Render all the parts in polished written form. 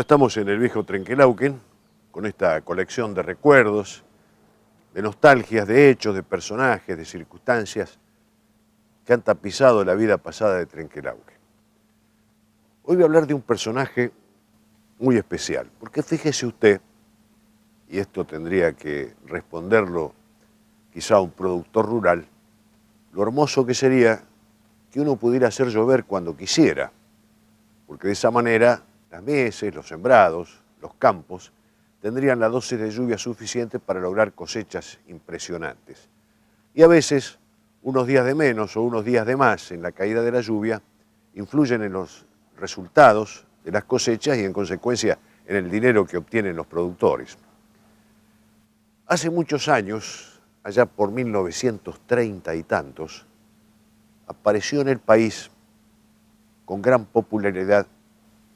estamos en el viejo Trenquelauquen, con esta colección de recuerdos, de nostalgias, de hechos, de personajes, de circunstancias que han tapizado la vida pasada de Trenquelauquen. Hoy voy a hablar de un personaje muy especial, porque fíjese usted, y esto tendría que responderlo quizá un productor rural, lo hermoso que sería que uno pudiera hacer llover cuando quisiera, porque de esa manera las mieses, los sembrados, los campos, tendrían la dosis de lluvia suficiente para lograr cosechas impresionantes. Y a veces, unos días de menos o unos días de más en la caída de la lluvia, influyen en los resultados de las cosechas y en consecuencia en el dinero que obtienen los productores. Hace muchos años, allá por 1930 y tantos, apareció en el país con gran popularidad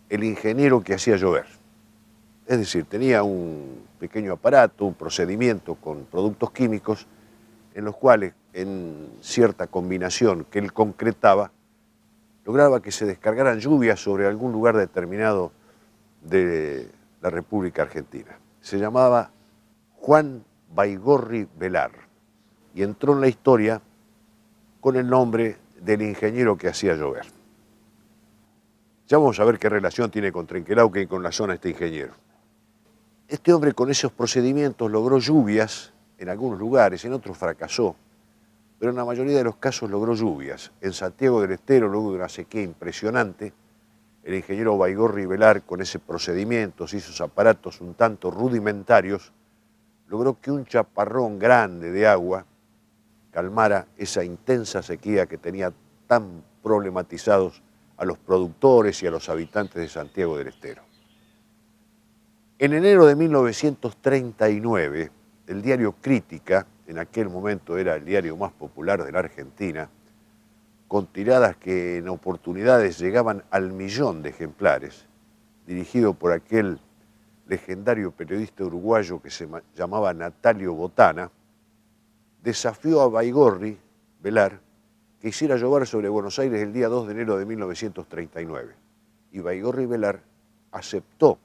el ingeniero que hacía llover. Es decir, tenía un pequeño aparato, un procedimiento con productos químicos en los cuales, en cierta combinación que él concretaba, lograba que se descargaran lluvias sobre algún lugar determinado de la República Argentina. Se llamaba Juan Baigorri Velar y entró en la historia con el nombre del ingeniero que hacía llover. Ya vamos a ver qué relación tiene con Trenquelauquen y con la zona este ingeniero. Este hombre con esos procedimientos logró lluvias en algunos lugares, en otros fracasó, pero en la mayoría de los casos logró lluvias. En Santiago del Estero, luego de una sequía impresionante, el ingeniero Baigorri Velar, con ese procedimiento y esos aparatos un tanto rudimentarios, logró que un chaparrón grande de agua calmara esa intensa sequía que tenía tan problematizados a los productores y a los habitantes de Santiago del Estero. En enero de 1939, el diario Crítica, en aquel momento era el diario más popular de la Argentina, con tiradas que en oportunidades llegaban al 1.000.000 de ejemplares, dirigido por aquel legendario periodista uruguayo que se llamaba Natalio Botana, desafió a Baigorri Velar que hiciera llover sobre Buenos Aires el día 2 de enero de 1939. Y Baigorri Velar aceptó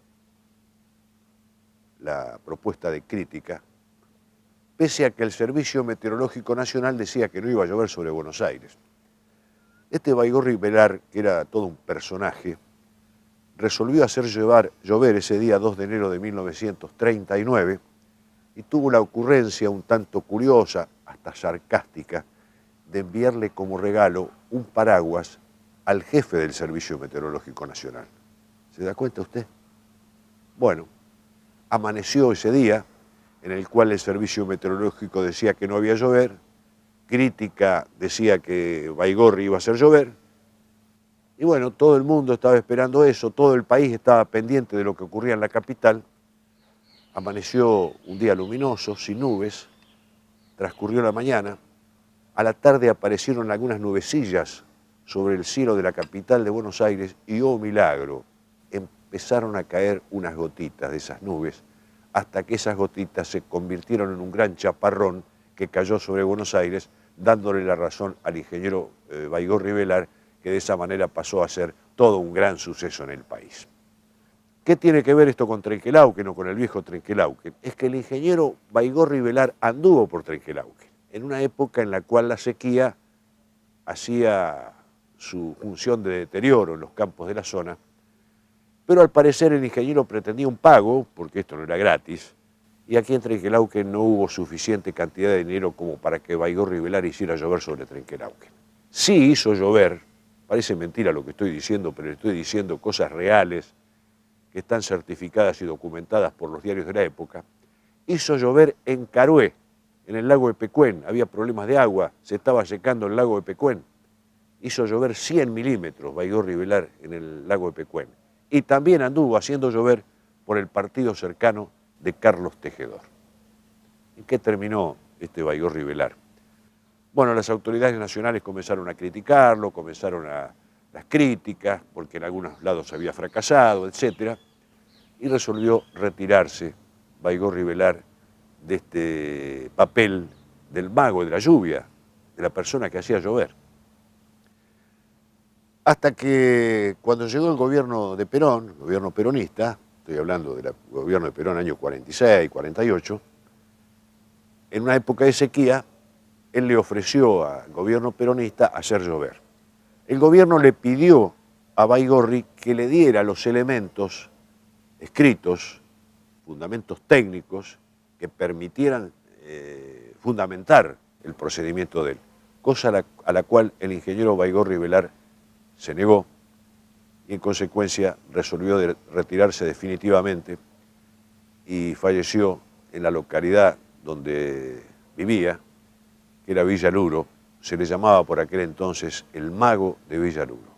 la propuesta de Crítica, pese a que el Servicio Meteorológico Nacional decía que no iba a llover sobre Buenos Aires. Este Baigorri Velar, que era todo un personaje, resolvió hacer llover ese día 2 de enero de 1939 y tuvo la ocurrencia un tanto curiosa, hasta sarcástica, de enviarle como regalo un paraguas al jefe del Servicio Meteorológico Nacional. ¿Se da cuenta usted? Bueno, amaneció ese día en el cual el Servicio Meteorológico decía que no había llover, Crítica decía que Baigorri iba a hacer llover, y bueno, todo el mundo estaba esperando eso, todo el país estaba pendiente de lo que ocurría en la capital. Amaneció un día luminoso, sin nubes, transcurrió la mañana, a la tarde aparecieron algunas nubecillas sobre el cielo de la capital de Buenos Aires y, oh milagro, empezaron a caer unas gotitas de esas nubes hasta que esas gotitas se convirtieron en un gran chaparrón que cayó sobre Buenos Aires, dándole la razón al ingeniero Baigorri Velar, que de esa manera pasó a ser todo un gran suceso en el país. ¿Qué tiene que ver esto con Trenquelauquen o con el viejo Trenquelauquen? Es que el ingeniero Baigorri Velar anduvo por Trenquelauquen en una época en la cual la sequía hacía su función de deterioro en los campos de la zona, pero al parecer el ingeniero pretendía un pago, porque esto no era gratis, y aquí en Trenquelauquen no hubo suficiente cantidad de dinero como para que Baigorri Velar hiciera llover sobre Trenquelauquen. Sí hizo llover, parece mentira lo que estoy diciendo, pero estoy diciendo cosas reales que están certificadas y documentadas por los diarios de la época. Hizo llover en Carué, en el lago de Pecuén, había problemas de agua, se estaba secando el lago de Pecuén. Hizo llover 100 milímetros Baigorri Velar en el lago de Pecuén. Y también anduvo haciendo llover por el partido cercano de Carlos Tejedor. ¿En qué terminó este Baigorri Velar? Bueno, las autoridades nacionales comenzaron a criticarlo, comenzaron las críticas, porque en algunos lados había fracasado, etc. Y resolvió retirarse Baigorri Velar de este papel del mago de la lluvia, de la persona que hacía llover. Hasta que cuando llegó el gobierno de Perón, el gobierno peronista, estoy hablando del gobierno de Perón, año 46, 48, en una época de sequía, él le ofreció al gobierno peronista hacer llover. El gobierno le pidió a Baigorri que le diera los elementos escritos, fundamentos técnicos, que permitieran fundamentar el procedimiento de él, cosa a la cual el ingeniero Baigorri Velar se negó y en consecuencia resolvió retirarse definitivamente y falleció en la localidad donde vivía, que era Villaluro. Se le llamaba por aquel entonces el mago de Villaluro.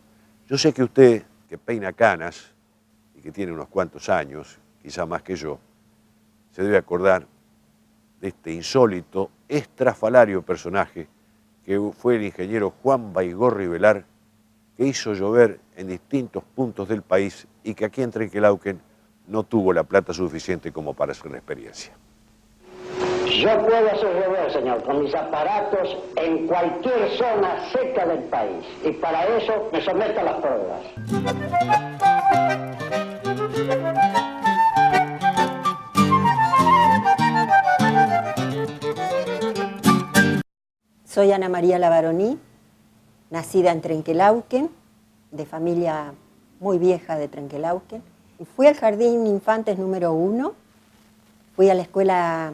Yo sé que usted, que peina canas y que tiene unos cuantos años, quizá más que yo, se debe acordar de este insólito, estrafalario personaje que fue el ingeniero Juan Baigorri Velar, que hizo llover en distintos puntos del país y que aquí en Trenquelauquen no tuvo la plata suficiente como para hacer la experiencia. Yo puedo hacer llover, señor, con mis aparatos en cualquier zona seca del país. Y para eso me someto a las pruebas. Soy Ana María Lavaroní, nacida en Trenquelauquen, de familia muy vieja de Trenquelauquen. Fui al Jardín Infantes número 1, fui a la escuela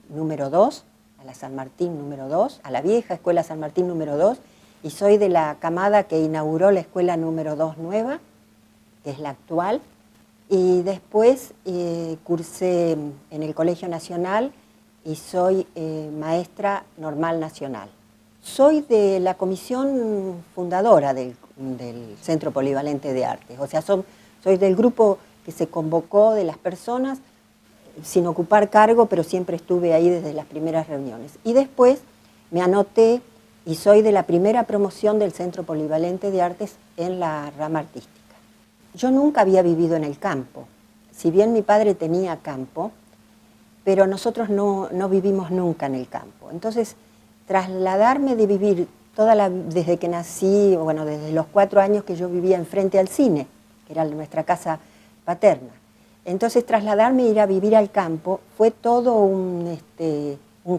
número 2, a la San Martín número 2, a la vieja escuela San Martín número 2, y soy de la camada que inauguró la escuela número 2 nueva, que es la actual, y después cursé en el Colegio Nacional y soy maestra normal nacional. Soy de la comisión fundadora del Centro Polivalente de Artes, o sea, soy del grupo que se convocó de las personas sin ocupar cargo, pero siempre estuve ahí desde las primeras reuniones. Y después me anoté y soy de la primera promoción del Centro Polivalente de Artes en la rama artística. Yo nunca había vivido en el campo, si bien mi padre tenía campo, pero nosotros no vivimos nunca en el campo. Entonces, trasladarme de vivir desde que nací, bueno, desde los 4 años que yo vivía enfrente al cine, que era nuestra casa paterna. Entonces, trasladarme e ir a vivir al campo fue todo un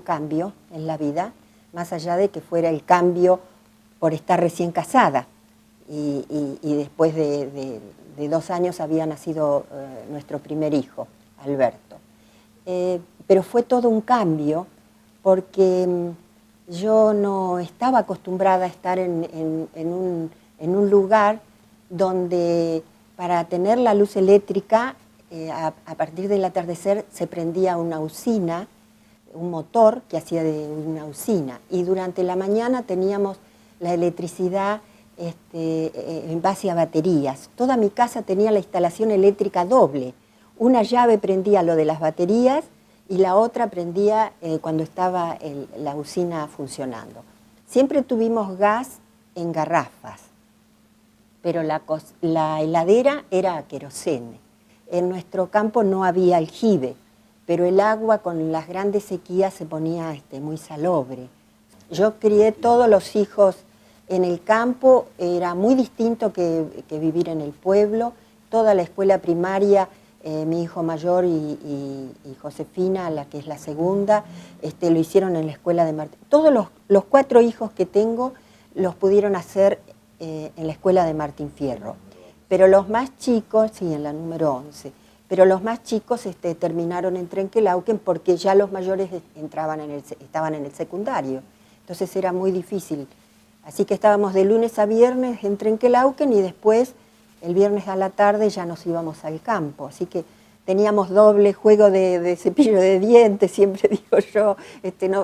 cambio en la vida, más allá de que fuera el cambio por estar recién casada. Y después de 2 años había nacido nuestro primer hijo, Alberto. Pero fue todo un cambio porque yo no estaba acostumbrada a estar en un lugar donde para tener la luz eléctrica, a partir del atardecer se prendía una usina, un motor que hacía de una usina, y durante la mañana teníamos la electricidad en base a baterías. Toda mi casa tenía la instalación eléctrica doble. Una llave prendía lo de las baterías y la otra prendía cuando estaba la usina funcionando. Siempre tuvimos gas en garrafas, pero la heladera era a querosene. En nuestro campo no había aljibe, pero el agua con las grandes sequías se ponía muy salobre. Yo crié todos los hijos en el campo, era muy distinto que vivir en el pueblo. Toda la escuela primaria, mi hijo mayor y Josefina, la que es la segunda, lo hicieron en la escuela de Martín. Todos los 4 hijos que tengo los pudieron hacer en la escuela de Martín Fierro. Pero los más chicos, sí, en la número 11, pero los más chicos terminaron en Trenquelauquen porque ya los mayores estaban en el secundario. Entonces era muy difícil. Así que estábamos de lunes a viernes en Trenquelauquen y después el viernes a la tarde ya nos íbamos al campo. Así que teníamos doble juego de cepillo de dientes, siempre digo yo.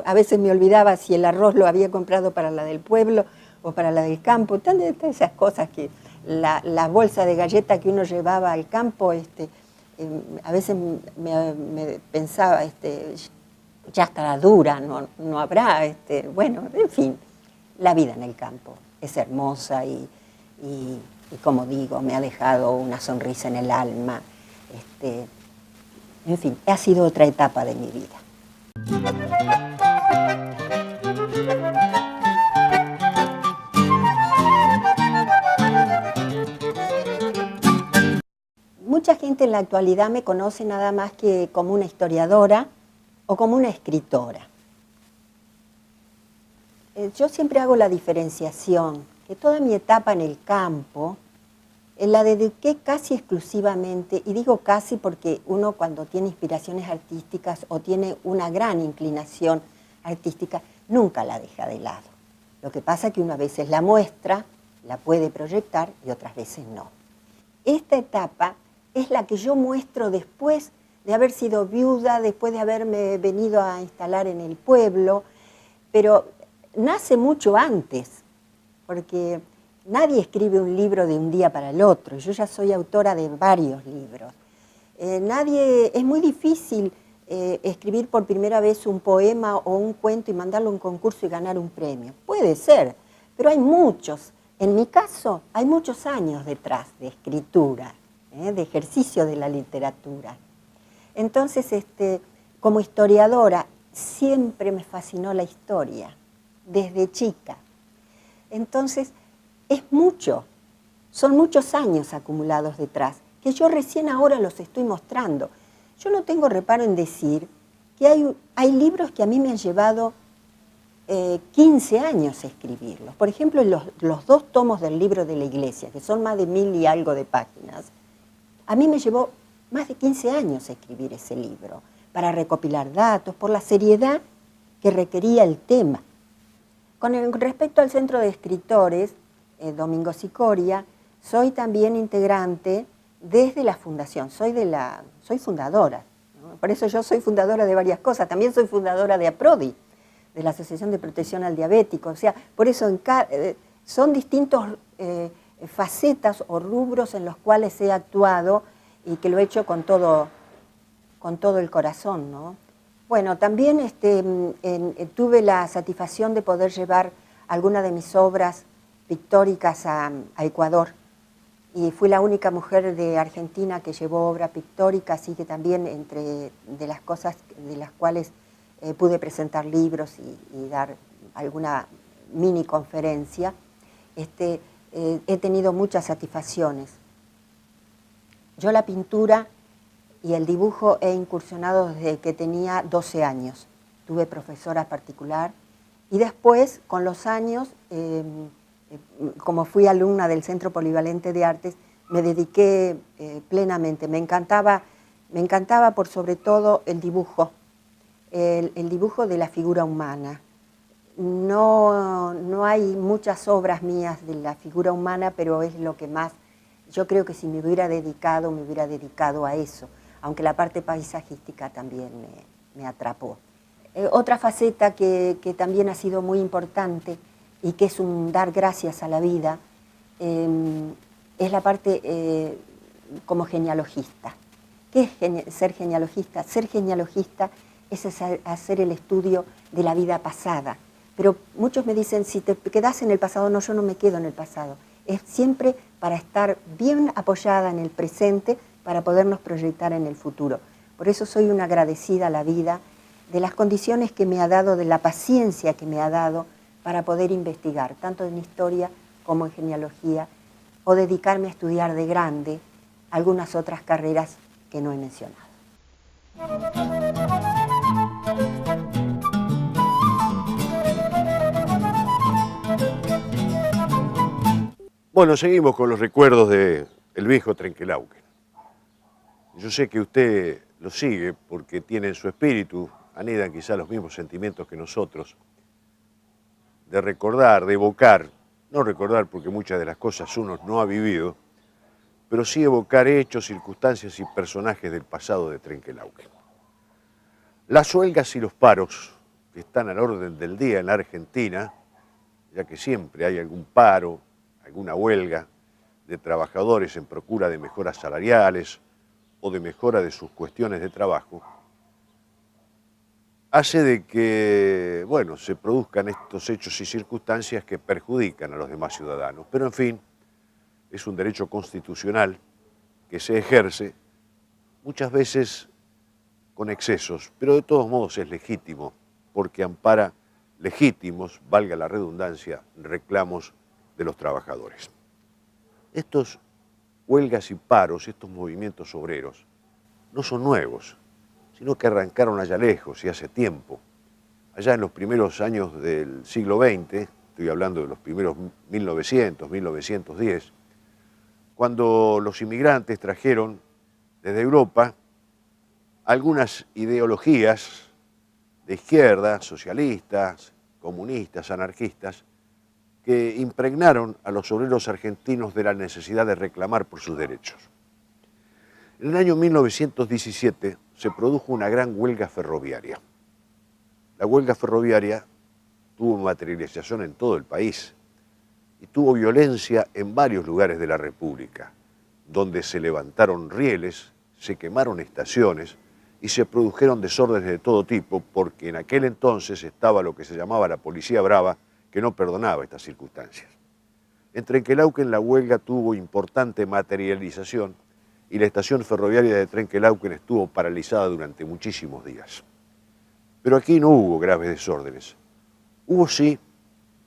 A veces me olvidaba si el arroz lo había comprado para la del pueblo o para la del campo. Tantas esas cosas que la bolsa de galletas que uno llevaba al campo, a veces me pensaba, ya estará dura, no habrá, bueno, en fin, la vida en el campo es hermosa y como digo, me ha dejado una sonrisa en el alma. En fin, ha sido otra etapa de mi vida. Mucha gente gente en la actualidad me conoce nada más que como una historiadora o como una escritora. Yo siempre hago la diferenciación, que toda mi etapa en el campo la dediqué casi exclusivamente, y digo casi porque uno cuando tiene inspiraciones artísticas o tiene una gran inclinación artística, nunca la deja de lado. Lo que pasa es que uno a veces la muestra, la puede proyectar y otras veces no. Esta etapa es la que yo muestro después de haber sido viuda, después de haberme venido a instalar en el pueblo, pero nace mucho antes, porque nadie escribe un libro de un día para el otro. Yo ya soy autora de varios libros. Es muy difícil escribir por primera vez un poema o un cuento y mandarlo a un concurso y ganar un premio. Puede ser, pero hay muchos. En mi caso, hay muchos años detrás de escritura, de ejercicio de la literatura. Entonces, como historiadora, siempre me fascinó la historia, desde chica. Entonces, son muchos años acumulados detrás, que yo recién ahora los estoy mostrando. Yo no tengo reparo en decir que hay libros que a mí me han llevado 15 años escribirlos. Por ejemplo, los 2 tomos del libro de la Iglesia, que son más de 1000 y algo de páginas, a mí me llevó más de 15 años escribir ese libro, para recopilar datos, por la seriedad que requería el tema. Con respecto al Centro de Escritores, Domingo Scoria, soy también integrante desde la fundación, soy fundadora, ¿no? Por eso yo soy fundadora de varias cosas, también soy fundadora de APRODI, de la Asociación de Protección al Diabético, o sea, por eso son distintos facetas o rubros en los cuales he actuado y que lo he hecho con todo el corazón, ¿no? Bueno, también tuve la satisfacción de poder llevar algunas de mis obras pictóricas a Ecuador, y fui la única mujer de Argentina que llevó obra pictórica, así que también entre de las cosas de las cuales pude presentar libros y dar alguna mini conferencia, he tenido muchas satisfacciones. Yo la pintura y el dibujo he incursionado desde que tenía 12 años. Tuve profesora particular y después, con los años, como fui alumna del Centro Polivalente de Artes, me dediqué plenamente. Me encantaba por sobre todo el dibujo de la figura humana. No hay muchas obras mías de la figura humana, pero es lo que más, yo creo que si me hubiera dedicado a eso, aunque la parte paisajística también me atrapó. Otra faceta que también ha sido muy importante y que es un dar gracias a la vida, es la parte como genealogista. ¿Qué es ser genealogista? Ser genealogista es hacer el estudio de la vida pasada. Pero muchos me dicen, si te quedas en el pasado, no, yo no me quedo en el pasado. Es siempre para estar bien apoyada en el presente, para podernos proyectar en el futuro. Por eso soy una agradecida a la vida, de las condiciones que me ha dado, de la paciencia que me ha dado para poder investigar, tanto en historia como en genealogía, o dedicarme a estudiar de grande algunas otras carreras que no he mencionado. Bueno, seguimos con los recuerdos del viejo Trenquelauquen. Yo sé que usted lo sigue porque tiene en su espíritu, anidan quizá los mismos sentimientos que nosotros, de recordar, de evocar, no recordar porque muchas de las cosas uno no ha vivido, pero sí evocar hechos, circunstancias y personajes del pasado de Trenquelauquen. Las huelgas y los paros que están a la orden del día en la Argentina, ya que siempre hay algún paro, alguna huelga de trabajadores en procura de mejoras salariales o de mejora de sus cuestiones de trabajo, hace de que, bueno, se produzcan estos hechos y circunstancias que perjudican a los demás ciudadanos. Pero, en fin, es un derecho constitucional que se ejerce muchas veces con excesos, pero de todos modos es legítimo, porque ampara legítimos, valga la redundancia, reclamos de los trabajadores. Estos huelgas y paros, estos movimientos obreros, no son nuevos, sino que arrancaron allá lejos y hace tiempo. Allá en los primeros años del siglo XX, estoy hablando de los primeros 1900, 1910, cuando los inmigrantes trajeron desde Europa algunas ideologías de izquierda, socialistas, comunistas, anarquistas, que impregnaron a los obreros argentinos de la necesidad de reclamar por sus derechos. En el año 1917 se produjo una gran huelga ferroviaria. La huelga ferroviaria tuvo materialización en todo el país y tuvo violencia en varios lugares de la República, donde se levantaron rieles, se quemaron estaciones y se produjeron desórdenes de todo tipo, porque en aquel entonces estaba lo que se llamaba la Policía Brava, que no perdonaba estas circunstancias. En Trenquelauquen la huelga tuvo importante materialización y la estación ferroviaria de Trenquelauquen estuvo paralizada durante muchísimos días. Pero aquí no hubo graves desórdenes. Hubo sí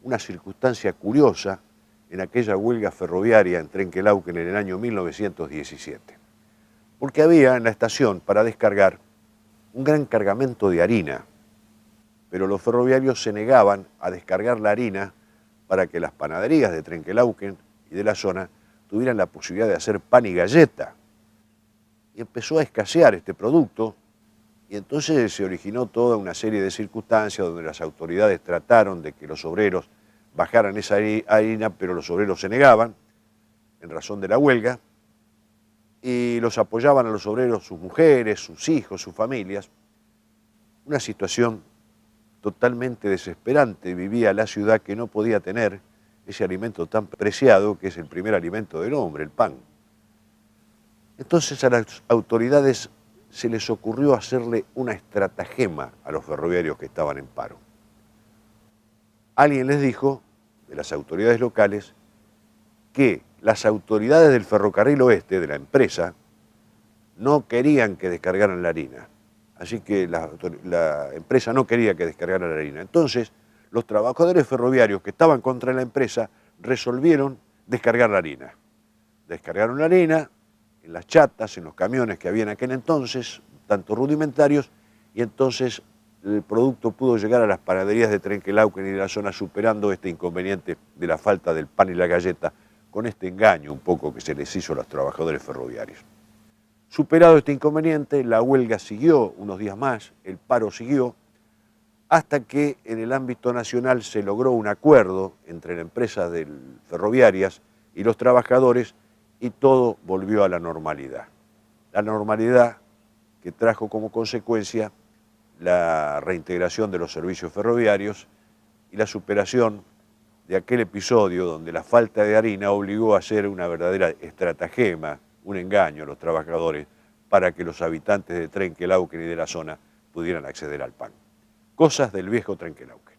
una circunstancia curiosa en aquella huelga ferroviaria en Trenquelauquen en el año 1917. Porque había en la estación para descargar un gran cargamento de harina, pero los ferroviarios se negaban a descargar la harina para que las panaderías de Trenquelauquen y de la zona tuvieran la posibilidad de hacer pan y galleta. Y empezó a escasear este producto y entonces se originó toda una serie de circunstancias donde las autoridades trataron de que los obreros bajaran esa harina, pero los obreros se negaban en razón de la huelga y los apoyaban a los obreros sus mujeres, sus hijos, sus familias. Una situación totalmente desesperante vivía la ciudad, que no podía tener ese alimento tan preciado que es el primer alimento del hombre, el pan. Entonces a las autoridades se les ocurrió hacerle una estratagema a los ferroviarios que estaban en paro. Alguien les dijo, de las autoridades locales, que las autoridades del Ferrocarril Oeste, de la empresa, no querían que descargaran la harina. Así que la empresa no quería que descargaran la harina. Entonces, los trabajadores ferroviarios que estaban contra la empresa resolvieron descargar la harina. Descargaron la harina en las chatas, en los camiones que había en aquel entonces, tanto rudimentarios, y entonces el producto pudo llegar a las panaderías de Trenquelauquen y de la zona, superando este inconveniente de la falta del pan y la galleta, con este engaño un poco que se les hizo a los trabajadores ferroviarios. Superado este inconveniente, la huelga siguió unos días más, el paro siguió, hasta que en el ámbito nacional se logró un acuerdo entre la empresa ferroviarias y los trabajadores y todo volvió a la normalidad. La normalidad que trajo como consecuencia la reintegración de los servicios ferroviarios y la superación de aquel episodio donde la falta de harina obligó a hacer una verdadera estratagema, un engaño a los trabajadores para que los habitantes de Trenquelauquen y de la zona pudieran acceder al pan. Cosas del viejo Trenquelauquen.